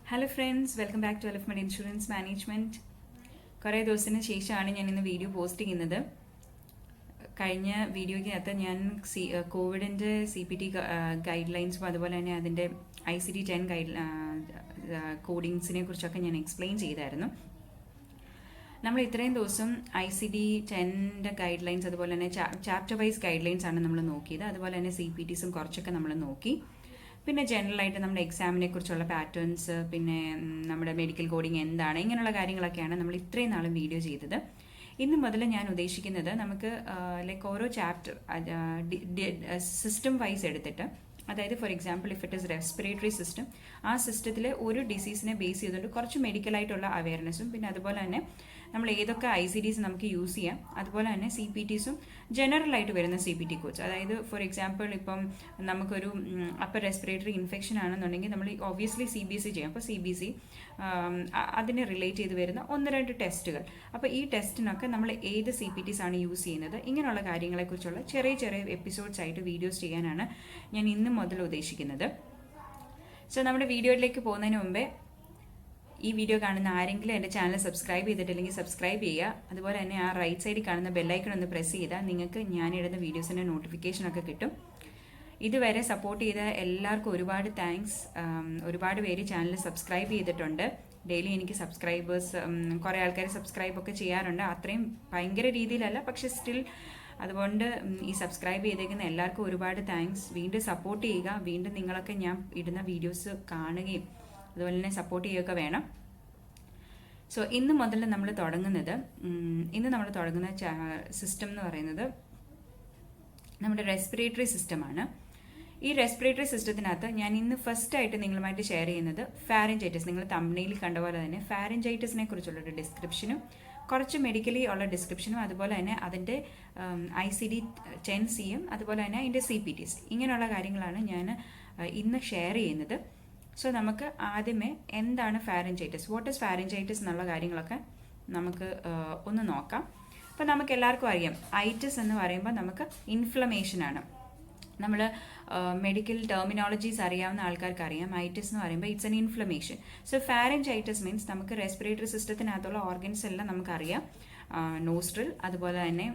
Hello friends, welcome back to എലിഫ്മെന്റ് insurance management. കുറേ ദിവസത്തിന് ശേഷമാണ് ഞാൻ ഇന്ന് വീഡിയോ പോസ്റ്റ് ചെയ്യുന്നത്. കഴിഞ്ഞ വീഡിയോയ്ക്കകത്ത് ഞാൻ കോവിഡിൻ്റെ CPT ഗൈഡ് ലൈൻസും അതുപോലെ തന്നെ അതിൻ്റെ ICD-10 കോഡിങ്സിനെ കുറിച്ചൊക്കെ ഞാൻ എക്സ്പ്ലെയിൻ ചെയ്തായിരുന്നു. നമ്മൾ ഇത്രയും ദിവസം ICD-10 ഗൈഡ് ലൈൻസ് അതുപോലെ തന്നെ ചാപ്റ്റർ വൈസ് ഗൈഡ് ലൈൻസ് ആണ് നമ്മൾ നോക്കിയത്. അതുപോലെ തന്നെ CPTസും കുറച്ചൊക്കെ നമ്മൾ നോക്കി. പിന്നെ ജനറലായിട്ട് നമ്മുടെ എക്സാമിനെ കുറിച്ചുള്ള പാറ്റേൺസ്, പിന്നെ നമ്മുടെ മെഡിക്കൽ കോഡിങ് എന്താണ്, ഇങ്ങനെയുള്ള കാര്യങ്ങളൊക്കെയാണ് നമ്മൾ ഇത്രയും നാളും വീഡിയോ ചെയ്തത്. ഇന്ന് മുതൽ ഞാൻ ഉദ്ദേശിക്കുന്നത് നമുക്ക് ഓരോ ചാപ്റ്റർ സിസ്റ്റം വൈസ് എടുത്തിട്ട്, അതായത് for example if it is respiratory system, ആ സിസ്റ്റത്തിലെ ഒരു ഡിസീസിനെ ബേസ് ചെയ്തുകൊണ്ട് കുറച്ച് മെഡിക്കലായിട്ടുള്ള അവയർനെസ്സും, പിന്നെ അതുപോലെ തന്നെ നമ്മൾ ഏതൊക്കെ ICDs നമുക്ക് യൂസ് ചെയ്യാം, അതുപോലെ തന്നെ CPTസും ജനറലായിട്ട് വരുന്ന CPT കോഡ്സ്. അതായത് ഫോർ എക്സാമ്പിൾ ഇപ്പം നമുക്കൊരു അപ്പർ റെസ്പിറേറ്ററി ഇൻഫെക്ഷൻ ആണെന്നുണ്ടെങ്കിൽ നമ്മൾ ഒബ്വിയസ്ലി CBC ചെയ്യാം. അപ്പോൾ CBC അതിനെ റിലേറ്റ് ചെയ്ത് വരുന്ന 1-2 ടെസ്റ്റുകൾ. അപ്പോൾ ഈ ടെസ്റ്റിനൊക്കെ നമ്മൾ ഏത് CPTs ആണ് യൂസ് ചെയ്യുന്നത്, ഇങ്ങനെയുള്ള കാര്യങ്ങളെക്കുറിച്ചുള്ള ചെറിയ ചെറിയ എപ്പിസോഡ്സ് ആയിട്ട് വീഡിയോസ് ചെയ്യാനാണ് ഞാൻ ഇന്ന് മുതൽ ഉദ്ദേശിക്കുന്നത്. സോ നമ്മുടെ വീഡിയോയിലേക്ക് പോകുന്നതിന് മുമ്പേ ഈ വീഡിയോ കാണുന്ന ആരെങ്കിലും എൻ്റെ ചാനൽ സബ്സ്ക്രൈബ് ചെയ്തിട്ടില്ലെങ്കിൽ സബ്സ്ക്രൈബ് ചെയ്യുക. അതുപോലെ തന്നെ ആ റൈറ്റ് സൈഡിൽ കാണുന്ന ബെല്ലൈക്കൺ ഒന്ന് പ്രസ് ചെയ്താൽ നിങ്ങൾക്ക് ഞാനിടുന്ന വീഡിയോസിൻ്റെ നോട്ടിഫിക്കേഷനൊക്കെ കിട്ടും. ഇതുവരെ സപ്പോർട്ട് ചെയ്ത എല്ലാവർക്കും ഒരുപാട് താങ്ക്സ്. ഒരുപാട് പേര് ചാനൽ സബ്സ്ക്രൈബ് ചെയ്തിട്ടുണ്ട്. ഡെയിലി എനിക്ക് സബ്സ്ക്രൈബേഴ്സ്, കുറേ ആൾക്കാർ സബ്സ്ക്രൈബൊക്കെ ചെയ്യാറുണ്ട്. അത്രയും ഭയങ്കര രീതിയിലല്ല, പക്ഷെ സ്റ്റിൽ അതുകൊണ്ട് ഈ സബ്സ്ക്രൈബ് ചെയ്തേക്കുന്ന എല്ലാവർക്കും ഒരുപാട് താങ്ക്സ്. വീണ്ടും സപ്പോർട്ട് ചെയ്യുക. വീണ്ടും നിങ്ങളൊക്കെ ഞാൻ ഇടുന്ന വീഡിയോസ് കാണുകയും അതുപോലെ തന്നെ സപ്പോർട്ട് ചെയ്യുകയൊക്കെ വേണം. സോ ഇന്ന് മുതൽ നമ്മൾ തുടങ്ങുന്ന സിസ്റ്റം എന്ന് പറയുന്നത് നമ്മുടെ റെസ്പിറേറ്ററി സിസ്റ്റമാണ്. ഈ റെസ്പിറേറ്ററി സിസ്റ്റത്തിനകത്ത് ഞാൻ ഇന്ന് ഫസ്റ്റായിട്ട് നിങ്ങളുമായിട്ട് ഷെയർ ചെയ്യുന്നത് ഫാരഞ്ചൈറ്റിസ്. നിങ്ങൾ തംബ്നെയിൽ കണ്ട പോലെ തന്നെ ഫാരഞ്ചൈറ്റിസിനെ കുറിച്ചുള്ളൊരു ഡിസ്ക്രിപ്ഷനും കുറച്ച് മെഡിക്കലി ഉള്ള ഡിസ്ക്രിപ്ഷനും അതുപോലെ തന്നെ അതിൻ്റെ ICD-10C അതുപോലെ തന്നെ അതിൻ്റെ CPTs, ഇങ്ങനെയുള്ള കാര്യങ്ങളാണ് ഞാൻ ഇന്ന് ഷെയർ ചെയ്യുന്നത്. സോ നമുക്ക് ആദ്യമേ എന്താണ് ഫാരഞ്ചൈറ്റിസ്, വാട്ട് ഈസ് ഫാരഞ്ചൈറ്റിസ് എന്നുള്ള കാര്യങ്ങളൊക്കെ നമുക്ക് ഒന്ന് നോക്കാം. അപ്പോൾ നമുക്ക് എല്ലാവർക്കും അറിയാം, ഐറ്റിസ് എന്ന് പറയുമ്പോൾ നമുക്ക് ഇൻഫ്ലമേഷനാണ്. നമ്മൾ മെഡിക്കൽ ടെർമിനോളജീസ് അറിയാവുന്ന ആൾക്കാർക്ക് അറിയാം, ഐറ്റിസ് എന്ന് പറയുമ്പോൾ it's an inflammation. So pharyngitis means നമുക്ക് റെസ്പിറേറ്ററി സിസ്റ്റത്തിനകത്തുള്ള ഓർഗൻസ് എല്ലാം നമുക്കറിയാം. നോസ്ട്രിൽ, അതുപോലെ തന്നെ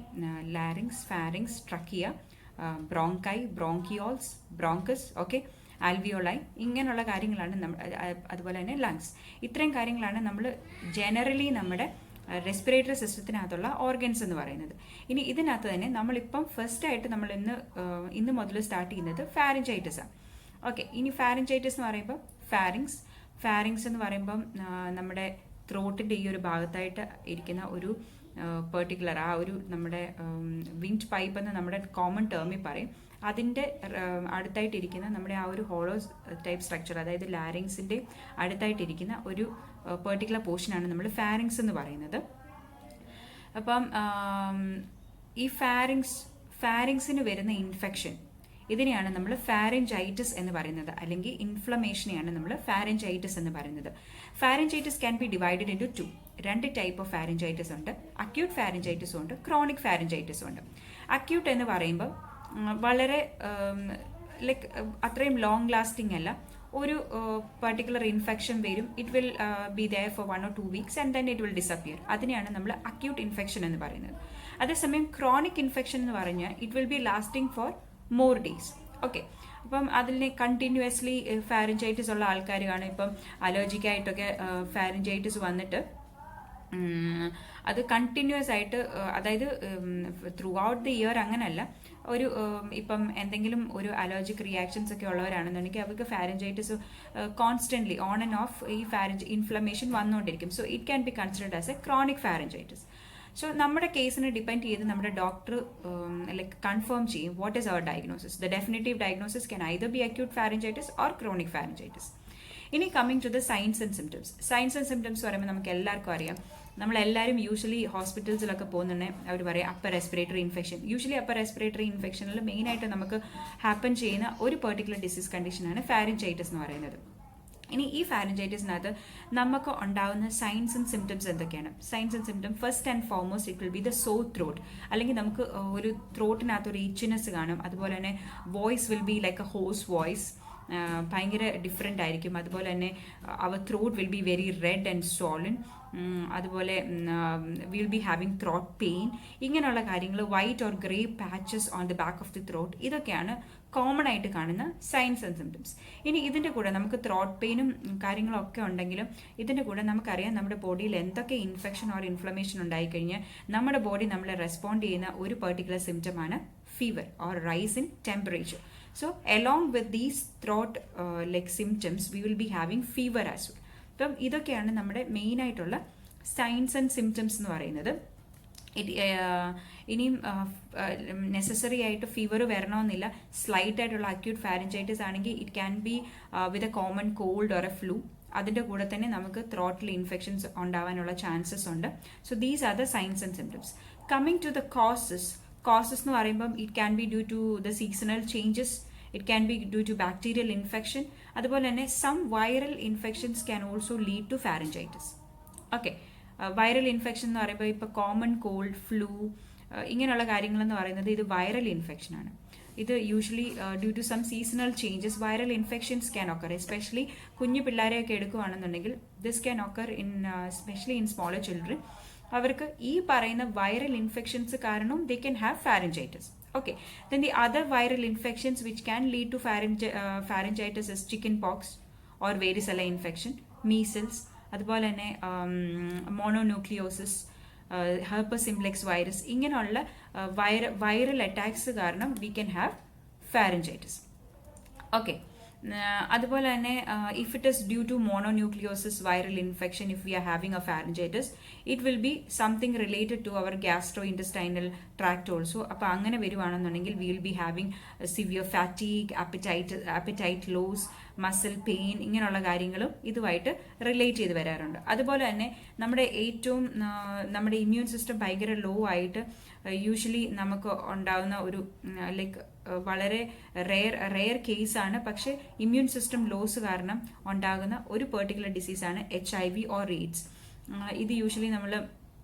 larynx, pharynx, trachea, bronchi, bronchioles, bronchus, okay, alveoli, ഇങ്ങനെയുള്ള കാര്യങ്ങളാണ് അതുപോലെ തന്നെ ലങ്സ്. ഇത്രയും കാര്യങ്ങളാണ് നമ്മൾ ജനറലി നമ്മുടെ റെസ്പിറേറ്ററി സിസ്റ്റത്തിനകത്തുള്ള ഓർഗൻസ് എന്ന് പറയുന്നത്. ഇനി ഇതിനകത്ത് തന്നെ നമ്മളിപ്പം ഫസ്റ്റായിട്ട് നമ്മൾ ഇന്ന് മുതൽ സ്റ്റാർട്ട് ചെയ്യുന്നത് ഫാരഞ്ചൈറ്റിസ് ആണ്. ഓക്കെ, ഇനി ഫാരഞ്ചൈറ്റിസ് എന്ന് പറയുമ്പോൾ ഫാരിങ്സ് എന്ന് പറയുമ്പം നമ്മുടെ ത്രോട്ടിൻ്റെ ഈ ഒരു ഭാഗത്തായിട്ട് ഇരിക്കുന്ന ഒരു പെർട്ടിക്കുലർ ആ ഒരു നമ്മുടെ വിൻഡ് പൈപ്പ് എന്ന് നമ്മുടെ കോമൺ ടേമിൽ പറയും. അതിൻ്റെ അടുത്തായിട്ടിരിക്കുന്ന നമ്മുടെ ആ ഒരു ഹോളോ ടൈപ്പ് സ്ട്രക്ചർ, അതായത് ലാരിങ്സിൻ്റെ അടുത്തായിട്ടിരിക്കുന്ന ഒരു പെർട്ടിക്കുലർ പോർഷനാണ് നമ്മൾ ഫാരിങ്സ് എന്ന് പറയുന്നത്. അപ്പം ഈ ഫാരിങ്സിന് വരുന്ന ഇൻഫെക്ഷൻ, ഇതിനെയാണ് നമ്മൾ ഫാരഞ്ചൈറ്റിസ് എന്ന് പറയുന്നത്, അല്ലെങ്കിൽ ഇൻഫ്ലമേഷനെയാണ് നമ്മൾ ഫാരഞ്ചൈറ്റിസ് എന്ന് പറയുന്നത്. Pharyngitis can be divided into 2. 2 type of pharyngitis ഉണ്ട്. അക്യൂട്ട് ഫാരഞ്ചൈറ്റിസും ഉണ്ട്, ക്രോണിക് ഫാരഞ്ചൈറ്റിസും ഉണ്ട്. അക്യൂട്ട് എന്ന് പറയുമ്പോൾ വളരെ അത്രയും ലോങ് ലാസ്റ്റിംഗ് അല്ല. ഒരു പർട്ടിക്കുലർ ഇൻഫെക്ഷൻ വരും, it will be there for 1 or 2 weeks and then it will disappear. അതിനെയാണ് നമ്മൾ അക്യൂട്ട് ഇൻഫെക്ഷൻ എന്ന് പറയുന്നത്. അതേസമയം ക്രോണിക് ഇൻഫെക്ഷൻ എന്ന് പറഞ്ഞാൽ it will B lasting for more days. Okay, അപ്പം അതിനെ കണ്ടിന്യൂസ്ലി ഫാരഞ്ചൈറ്റിസ് ഉള്ള ആൾക്കാർ കാണും. ഇപ്പം അലർജിക്കായിട്ടൊക്കെ ഫാരഞ്ചൈറ്റിസ് വന്നിട്ട് അത് കണ്ടിന്യൂസ് ആയിട്ട്, അതായത് ത്രൂ ഔട്ട് ദി ഇയർ അങ്ങനല്ല, ഒരു ഇപ്പം എന്തെങ്കിലും ഒരു അലർജിക് റിയാക്ഷൻസ് ഒക്കെ ഉള്ളവരാണെന്നുണ്ടെങ്കിൽ അവർക്ക് pharyngitis constantly on and off ഈ ഇൻഫ്ലമേഷൻ വന്നുകൊണ്ടിരിക്കും. So it can be considered as a chronic pharyngitis. So നമ്മുടെ കേസിനെ ഡിപ്പെൻഡ് ചെയ്ത് നമ്മുടെ ഡോക്ടർ കൺഫേം ചെയ്യും what is our diagnosis. The definitive diagnosis can either be acute pharyngitis or chronic pharyngitis. ഇനി coming to the signs and symptoms പറയുമ്പോൾ നമുക്ക് എല്ലാവർക്കും അറിയാം, നമ്മളെല്ലാവരും യൂഷ്വലി ഹോസ്പിറ്റൽസിലൊക്കെ പോകുന്നുണ്ടെങ്കിൽ അവർ പറയും upper respiratory infection. Usually upper respiratory ഇൻഫെക്ഷനിൽ മെയിനായിട്ട് നമുക്ക് ഹാപ്പൻ ചെയ്യുന്ന ഒരു പെർട്ടിക്കുലർ ഡിസീസ് കണ്ടീഷനാണ് ഫാരഞ്ചൈറ്റിസ് എന്ന് പറയുന്നത്. ഇനി ഈ ഫാരഞ്ചൈറ്റിസിനകത്ത് നമുക്ക് ഉണ്ടാകുന്ന സൈൻസ് ആൻഡ് സിംറ്റംസ് എന്തൊക്കെയാണ്? Signs and symptom, first and foremost it will be the sore throat, അല്ലെങ്കിൽ നമുക്ക് ഒരു ത്രോട്ടിനകത്ത് ഒരു ഇച്ചിനെസ് കാണും. അതുപോലെ തന്നെ voice will be like a hoarse voice. ഭയങ്കര ഡിഫറെൻ്റ് ആയിരിക്കും. അതുപോലെ തന്നെ our throat will be very red and swollen. അതുപോലെ will be having throat pain, ഇങ്ങനെയുള്ള കാര്യങ്ങൾ. White or grey patches on the back of the throat, ഇതൊക്കെയാണ് common ആയിട്ട് കാണുന്ന സൈൻസ് ആൻഡ് സിംറ്റംസ്. ഇനി ഇതിൻ്റെ കൂടെ നമുക്ക് ത്രോട്ട് പെയിനും കാര്യങ്ങളൊക്കെ ഉണ്ടെങ്കിലും ഇതിൻ്റെ കൂടെ നമുക്കറിയാം നമ്മുടെ ബോഡിയിൽ എന്തൊക്കെ ഇൻഫെക്ഷൻ ഓർ ഇൻഫ്ലമേഷൻ ഉണ്ടായിക്കഴിഞ്ഞാൽ നമ്മുടെ ബോഡി നമ്മളെ റെസ്പോണ്ട് ചെയ്യുന്ന ഒരു പെർട്ടിക്കുലർ സിംറ്റമാണ് fever or rise in temperature. So along with these throat like symptoms we will be having fever as well. അപ്പം ഇതൊക്കെയാണ് നമ്മുടെ മെയിൻ ആയിട്ടുള്ള സൈൻസ് ആൻഡ് സിംറ്റംസ് എന്ന് പറയുന്നത്. ഇനിയും നെസസറി ആയിട്ട് ഫീവർ വരണമെന്നില്ല. സ്ലൈറ്റ് ആയിട്ടുള്ള അക്യൂട്ട് ഫാരഞ്ചൈറ്റിസ് ആണെങ്കിൽ it can be with a common cold or a flu. അതിൻ്റെ കൂടെ തന്നെ നമുക്ക് ത്രോട്ടിൽ ഇൻഫെക്ഷൻസ് ഉണ്ടാവാനുള്ള ചാൻസസ് ഉണ്ട്. So these are the signs and symptoms. Coming to the causes എന്ന് പറയുമ്പം it can be due to the seasonal changes, it can be due to bacterial infection, അതുപോലെ തന്നെ some viral infections can also lead to pharyngitis. Okay, viral infection എന്ന് പറയുമ്പോൾ ഇപ്പോൾ common called, flu, ഇങ്ങനെയുള്ള കാര്യങ്ങളെന്ന് പറയുന്നത് ഇത് വൈറൽ ഇൻഫെക്ഷനാണ്. ഇത് usually due to some seasonal changes viral infections can occur. Especially കുഞ്ഞു പിള്ളേരെയൊക്കെ എടുക്കുകയാണെന്നുണ്ടെങ്കിൽ this can occur in especially in smaller children. അവർക്ക് ഈ പറയുന്ന വൈറൽ ഇൻഫെക്ഷൻസ് കാരണം they can have pharyngitis. Okay, then the other viral infections which can lead to pharyngitis is chicken pox or varicella infection, measles, അതുപോലെ തന്നെ mononucleosis, herpes simplex virus, ഇങ്ങനെയുള്ള viral attacks കാരണം we can have pharyngitis. Okay, അതുപോലെ തന്നെ if it is due to mononucleosis viral infection, if we are having a pharyngitis, it will be something related to our gastro intestinal tract also. അപ്പോൾ അങ്ങനെ വരുവാണെന്നുണ്ടെങ്കിൽ we will be having severe fatigue, appetite loss, muscle pain, ഇങ്ങനെയുള്ള കാര്യങ്ങളും ഇതുമായിട്ട് relate ചെയ്ത് വരാറുണ്ട്. അതുപോലെ തന്നെ നമ്മുടെ ഇമ്മ്യൂൺ സിസ്റ്റം ഭയങ്കര ലോ ആയിട്ട് യൂഷ്വലി നമുക്ക് ഉണ്ടാകുന്ന ഒരു ലൈക്ക് വളരെ റെയർ കേസാണ്, പക്ഷേ ഇമ്മ്യൂൺ സിസ്റ്റം ലോസ് കാരണം ഉണ്ടാകുന്ന ഒരു പെർട്ടിക്കുലർ ഡിസീസാണ് HIV ഓർ എയ്ഡ്സ്. ഇത് യൂഷ്വലി നമ്മൾ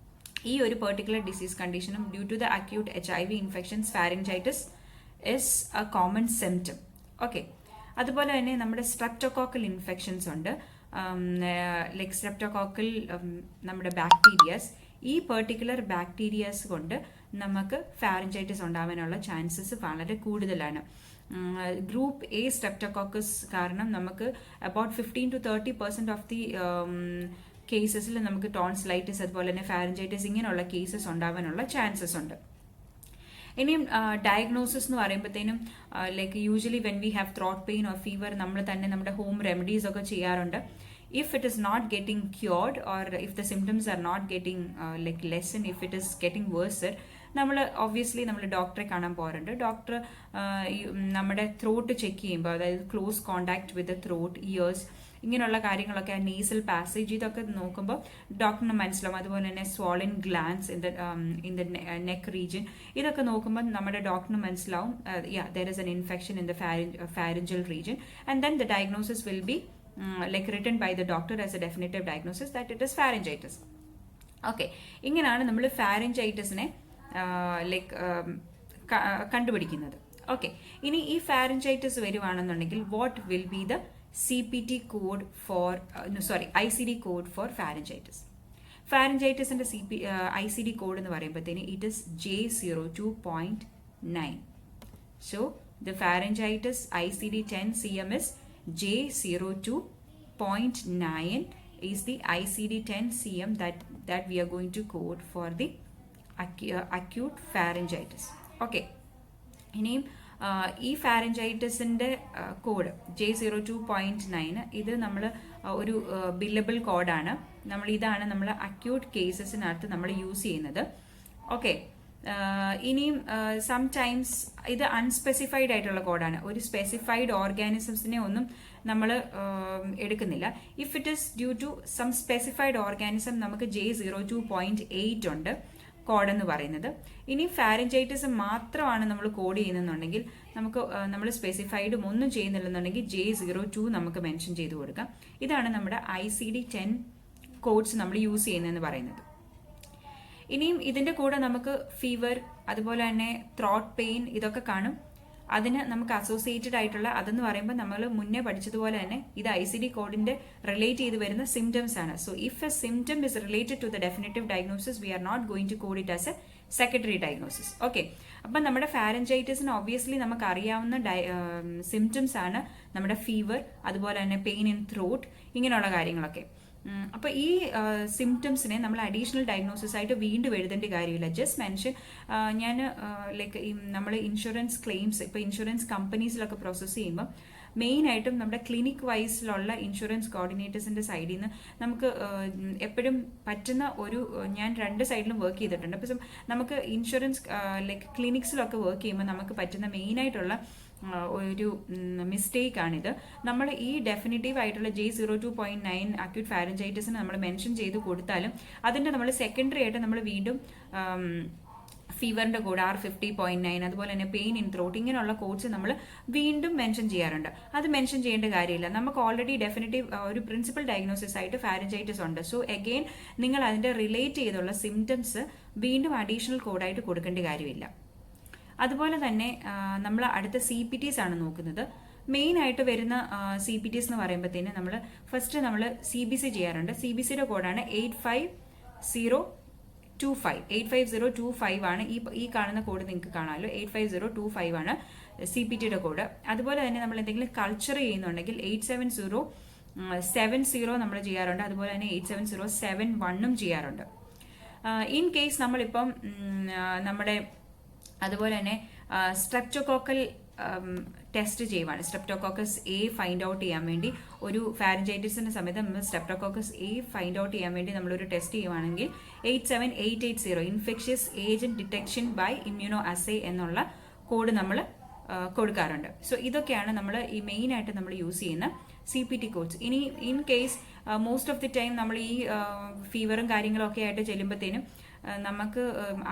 ഈ ഒരു പെർട്ടിക്കുലർ ഡിസീസ് കണ്ടീഷനും due to the acute HIV infections pharyngitis is a common symptom. Okay, അതുപോലെ തന്നെ നമ്മുടെ സ്ട്രെപ്റ്റോകോക്കൽ ഇൻഫെക്ഷൻസ് ഉണ്ട്. ലൈക്ക് സ്ട്രെപ്റ്റോകോക്കൽ നമ്മുടെ ബാക്ടീരിയാസ്, ഈ പെർട്ടിക്കുലർ ബാക്ടീരിയാസ് കൊണ്ട് നമുക്ക് ഫാരഞ്ചൈറ്റിസ് ഉണ്ടാവാനുള്ള ചാൻസസ് വളരെ കൂടുതലാണ്. ഗ്രൂപ്പ് എ സ്ട്രെപ്റ്റോകോക്കസ് കാരണം നമുക്ക് അബൌട്ട് 15 to 30% ഓഫ് ദി കേസസിൽ നമുക്ക് ടോൺസിലൈറ്റിസ് അതുപോലെ തന്നെ ഫാരഞ്ചൈറ്റിസ് ഇങ്ങനെയുള്ള കേസസ് ഉണ്ടാവാനുള്ള ചാൻസസ് ഉണ്ട്. ഇനിയും ഡയഗ്നോസിസ് എന്ന് പറയുമ്പോഴത്തേനും like usually when we have throat pain or fever നമ്മൾ തന്നെ നമ്മുടെ ഹോം റെമഡീസ് ഒക്കെ ചെയ്യാറുണ്ട്. If it is not getting cured or if the symptoms are not getting like lessen, if it is getting worse, നമ്മൾ obviously നമ്മൾ ഡോക്ടറെ കാണാൻ പോകാറുണ്ട്. ഡോക്ടർ നമ്മുടെ ത്രോട്ട് ചെക്ക് ചെയ്യുമ്പോൾ, അതായത് close contact with the throat, years, ഇങ്ങനെയുള്ള കാര്യങ്ങളൊക്കെ, നേസൽ പാസേജ്, ഇതൊക്കെ നോക്കുമ്പോൾ ഡോക്ടറിന് മനസ്സിലാവും. അതുപോലെ തന്നെ swollen glands in the neck region, ഇതൊക്കെ നോക്കുമ്പോൾ നമ്മുടെ ഡോക്ടറിന് മനസ്സിലാവും there is an infection in the pharyngeal region, and then the diagnosis will be like written by the doctor as a definitive diagnosis that it is pharyngitis. Okay, ഇങ്ങനെയാണ് നമ്മൾ ഫാരഞ്ചൈറ്റിസിനെ like കണ്ടുപിടിക്കുന്നത്. Okay, ഇനി ഈ ഫാരഞ്ചൈറ്റിസ് വരുവാണെന്നുണ്ടെങ്കിൽ what will be the CPT code for ICD code for pharyngitis. ഫാരഞ്ചൈറ്റിസിന്റെ ICD code എന്ന് പറയുമ്പോഴത്തേന് it is J02.9. So the pharyngitis ICD-10 CM is J02.9 is the ICD-10 CM that we are going to code for the acute pharyngitis. Okay, ഇനിയും ഈ ഫാരഞ്ചൈറ്റിസിൻ്റെ code J02.9 ഇത് നമ്മൾ ഒരു ബില്ലബിൾ കോഡാണ്. ഇതാണ് നമ്മൾ അക്യൂട്ട് കേസസിനകത്ത് നമ്മൾ യൂസ് ചെയ്യുന്നത്. ഓക്കെ, ഇനിയും സംടൈംസ് ഇത് അൺസ്പെസിഫൈഡ് ആയിട്ടുള്ള കോഡാണ്. ഒരു സ്പെസിഫൈഡ് ഓർഗാനിസംസിനെ ഒന്നും നമ്മൾ എടുക്കുന്നില്ല. If it is due to some specified organism നമുക്ക് J02.8 ഉണ്ട് കോഡെന്ന് പറയുന്നത്. ഇനി ഫാരഞ്ചൈറ്റിസ് മാത്രമാണ് നമ്മൾ കോഡ് ചെയ്യുന്നുണ്ടെങ്കിൽ നമുക്ക് നമ്മൾ സ്പെസിഫൈഡും ഒന്നും ചെയ്യുന്നില്ലെന്നുണ്ടെങ്കിൽ J02 നമുക്ക് മെൻഷൻ ചെയ്ത് കൊടുക്കാം. ഇതാണ് നമ്മുടെ ICD-10 കോഡ്സ് നമ്മൾ യൂസ് ചെയ്യുന്നതെന്ന് പറയുന്നത്. ഇനിയും ഇതിൻ്റെ കൂടെ നമുക്ക് ഫീവർ, അതുപോലെ തന്നെ ത്രോട്ട് പെയിൻ, ഇതൊക്കെ കാണും. അതിന് നമുക്ക് അസോസിയേറ്റഡ് ആയിട്ടുള്ള അതെന്ന് പറയുമ്പോൾ നമ്മൾ മുന്നേ പഠിച്ചതുപോലെ തന്നെ ഇത് ICD കോഡിന്റെ റിലേറ്റ് ചെയ്ത് വരുന്ന സിംറ്റംസ് ആണ്. So if a symptom is related to the definitive diagnosis we are not going to code it as a secondary diagnosis. Okay, അപ്പം നമ്മുടെ ഫാരഞ്ചൈറ്റിസിന് ഒബ്വിയസ്ലി നമുക്ക് അറിയാവുന്ന സിംറ്റംസ് ആണ് നമ്മുടെ ഫീവർ, അതുപോലെ തന്നെ പെയിൻ ഇൻ ത്രോട്ട്, ഇങ്ങനെയുള്ള കാര്യങ്ങളൊക്കെ. അപ്പോൾ ഈ സിംറ്റംസിനെ നമ്മൾ അഡീഷണൽ ഡയഗ്നോസിസ് ആയിട്ട് വീണ്ടും എഴുതേണ്ട കാര്യമില്ല. ജസ്റ്റ് മെൻഷൻ ഞാൻ ലൈക്ക് നമ്മൾ ഇൻഷുറൻസ് ക്ലെയിംസ് ഇപ്പോൾ ഇൻഷുറൻസ് കമ്പനീസിലൊക്കെ പ്രോസസ്സ് ചെയ്യുമ്പോൾ മെയിനായിട്ടും നമ്മുടെ ക്ലിനിക് വൈസിലുള്ള ഇൻഷുറൻസ് കോർഡിനേറ്റേഴ്സിൻ്റെ സൈഡിൽ നിന്ന് നമുക്ക് എപ്പോഴും പറ്റുന്ന ഒരു ഞാൻ 2 സൈഡിലും വർക്ക് ചെയ്തിട്ടുണ്ട്. അപ്പം നമുക്ക് ഇൻഷുറൻസ് ലൈക്ക് ക്ലിനിക്സിലൊക്കെ വർക്ക് ചെയ്യുമ്പോൾ നമുക്ക് പറ്റുന്ന മെയിനായിട്ടുള്ള ഒരു മിസ്റ്റേക്കാണിത്. നമ്മൾ ഈ ഡെഫിനിറ്റീവ് ആയിട്ടുള്ള J02.9 അക്യൂട്ട് ഫാരഞ്ചൈറ്റിസിന് നമ്മൾ മെൻഷൻ ചെയ്ത് കൊടുത്താലും അതിൻ്റെ നമ്മൾ സെക്കൻഡറി ആയിട്ട് നമ്മൾ വീണ്ടും ഫീവറിൻ്റെ കോഡ് R50.9, അതുപോലെ തന്നെ പെയിൻ ഇൻ ത്രോട്ട്, ഇങ്ങനെയുള്ള കോഡ്സ് നമ്മൾ വീണ്ടും മെൻഷൻ ചെയ്യാറുണ്ട്. അത് മെൻഷൻ ചെയ്യേണ്ട കാര്യമില്ല. നമുക്ക് ഓൾറെഡി ഡെഫിനറ്റീവ് ഒരു പ്രിൻസിപ്പൽ ഡയഗ്നോസിസ് ആയിട്ട് ഫാരഞ്ചൈറ്റിസ് ഉണ്ട്. സോ അഗെയിൻ നിങ്ങൾ അതിൻ്റെ റിലേറ്റ് ചെയ്തുള്ള സിംറ്റംസ് വീണ്ടും അഡീഷണൽ കോഡായിട്ട് കൊടുക്കേണ്ട കാര്യമില്ല. അതുപോലെ തന്നെ നമ്മൾ അടുത്ത CPTs ആണ് നോക്കുന്നത്. മെയിൻ ആയിട്ട് വരുന്ന CPTs എന്ന് പറയുമ്പോഴത്തേന് നമ്മൾ ഫസ്റ്റ് നമ്മൾ CBC ചെയ്യാറുണ്ട്. CBCയുടെ കോഡാണ് 85025. 85025 ആണ് ഈ കാണുന്ന കോഡ്, നിങ്ങൾക്ക് കാണാമല്ലോ. 85025 ആണ് CPTയുടെ കോഡ്. അതുപോലെ തന്നെ നമ്മൾ എന്തെങ്കിലും കൾച്ചർ ചെയ്യുന്നുണ്ടെങ്കിൽ 87070 നമ്മൾ ചെയ്യാറുണ്ട്. അതുപോലെ തന്നെ 87071 ചെയ്യാറുണ്ട്. ഇൻ കേസ് നമ്മളിപ്പം നമ്മുടെ അതുപോലെ തന്നെ സ്ട്രെപ്റ്റോകോക്കൽ ടെസ്റ്റ് ചെയ്യുവാണ്. സ്ട്രെപ്റ്റോകോക്കസ് A ഫൈൻഡ് ഔട്ട് ചെയ്യാൻ വേണ്ടി ഒരു ഫാരഞ്ചൈറ്റിസിന്റെ സമയത്ത് നമ്മൾ സ്ട്രെപ്റ്റോകോക്കസ് A ഫൈൻഡ് ഔട്ട് ചെയ്യാൻ വേണ്ടി നമ്മളൊരു ടെസ്റ്റ് ചെയ്യുവാണെങ്കിൽ 87880 infectious agent detection by immuno assay എന്നുള്ള കോഡ് നമ്മൾ കൊടുക്കാറുണ്ട്. സോ ഇതൊക്കെയാണ് നമ്മൾ ഈ മെയിനായിട്ട് നമ്മൾ യൂസ് ചെയ്യുന്ന CPT കോഡ്സ്. ഇനി in case most of the time നമ്മൾ ഈ ഫീവറും കാര്യങ്ങളൊക്കെ ആയിട്ട് ചെല്ലുമ്പോഴത്തേനും നമുക്ക്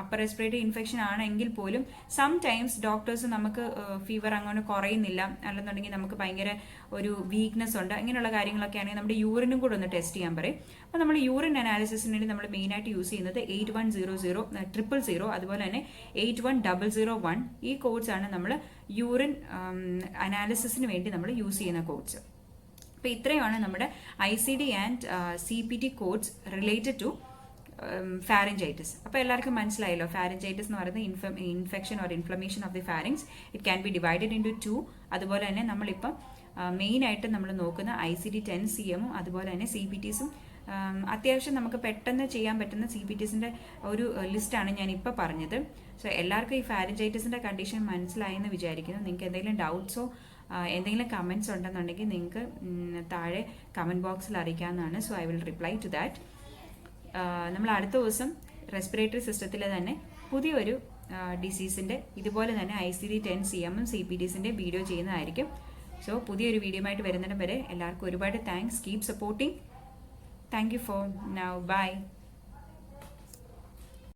അപ്പർ റെസ്പിറേറ്ററി ഇൻഫെക്ഷൻ ആണെങ്കിൽ പോലും സം ടൈംസ് ഡോക്ടേഴ്സ് നമുക്ക് ഫീവർ അങ്ങനെ കുറയുന്നില്ല, അല്ലെന്നുണ്ടെങ്കിൽ നമുക്ക് ഭയങ്കര ഒരു വീക്ക്നെസ് ഉണ്ട്, ഇങ്ങനെയുള്ള കാര്യങ്ങളൊക്കെ ആണെങ്കിൽ നമ്മുടെ യൂറിനും കൂടെ ഒന്ന് ടെസ്റ്റ് ചെയ്യാൻ പറയും. അപ്പോൾ നമ്മൾ യൂറിൻ അനാലിസിസിന് വേണ്ടി നമ്മൾ മെയിനായിട്ട് യൂസ് ചെയ്യുന്നത് 8100000, അതുപോലെ തന്നെ 81001. ഈ കോഡ്സ് ആണ് നമ്മൾ യൂറിൻ അനാലിസിസിന് വേണ്ടി നമ്മൾ യൂസ് ചെയ്യുന്ന കോഡ്സ്. അപ്പോൾ ഇത്രയുമാണ് നമ്മുടെ ICD and CPT codes related to pharyngitis. അപ്പോൾ എല്ലാവർക്കും മനസ്സിലായല്ലോ, ഫാരഞ്ചൈറ്റിസ് എന്ന് പറയുന്നത് infection or inflammation of the pharynx. It can be divided into 2. അതുപോലെ തന്നെ നമ്മളിപ്പം മെയിനായിട്ട് നമ്മൾ നോക്കുന്ന ICD-10-CM അതുപോലെ തന്നെ CPTസും അത്യാവശ്യം നമുക്ക് പെട്ടെന്ന് ചെയ്യാൻ പറ്റുന്ന CPTസിൻ്റെ ഒരു ലിസ്റ്റാണ് ഞാൻ ഇപ്പോൾ പറഞ്ഞത്. സോ എല്ലാവർക്കും ഈ ഫാരഞ്ചൈറ്റിസിൻ്റെ കണ്ടീഷൻ മനസ്സിലായെന്ന് വിചാരിക്കുന്നു. നിങ്ങൾക്ക് എന്തെങ്കിലും ഡൗട്ട്സോ എന്തെങ്കിലും കമൻറ്റ്സ് ഉണ്ടെന്നുണ്ടെങ്കിൽ നിങ്ങൾക്ക് താഴെ കമൻറ്റ് ബോക്സിൽ അറിയിക്കാവുന്നതാണ്. So I will reply to that. നമ്മൾ അടുത്ത ദിവസം റെസ്പിറേറ്ററി സിസ്റ്റത്തിലെ തന്നെ പുതിയൊരു ഡിസീസിൻ്റെ ഇതുപോലെ തന്നെ ICD-10-CM CPTസിൻ്റെ വീഡിയോ ചെയ്യുന്നതായിരിക്കും. സോ പുതിയൊരു വീഡിയോയുമായിട്ട് വരുന്നിടം വരെ എല്ലാവർക്കും ഒരുപാട് thanks. Keep supporting. Thank you for now. By.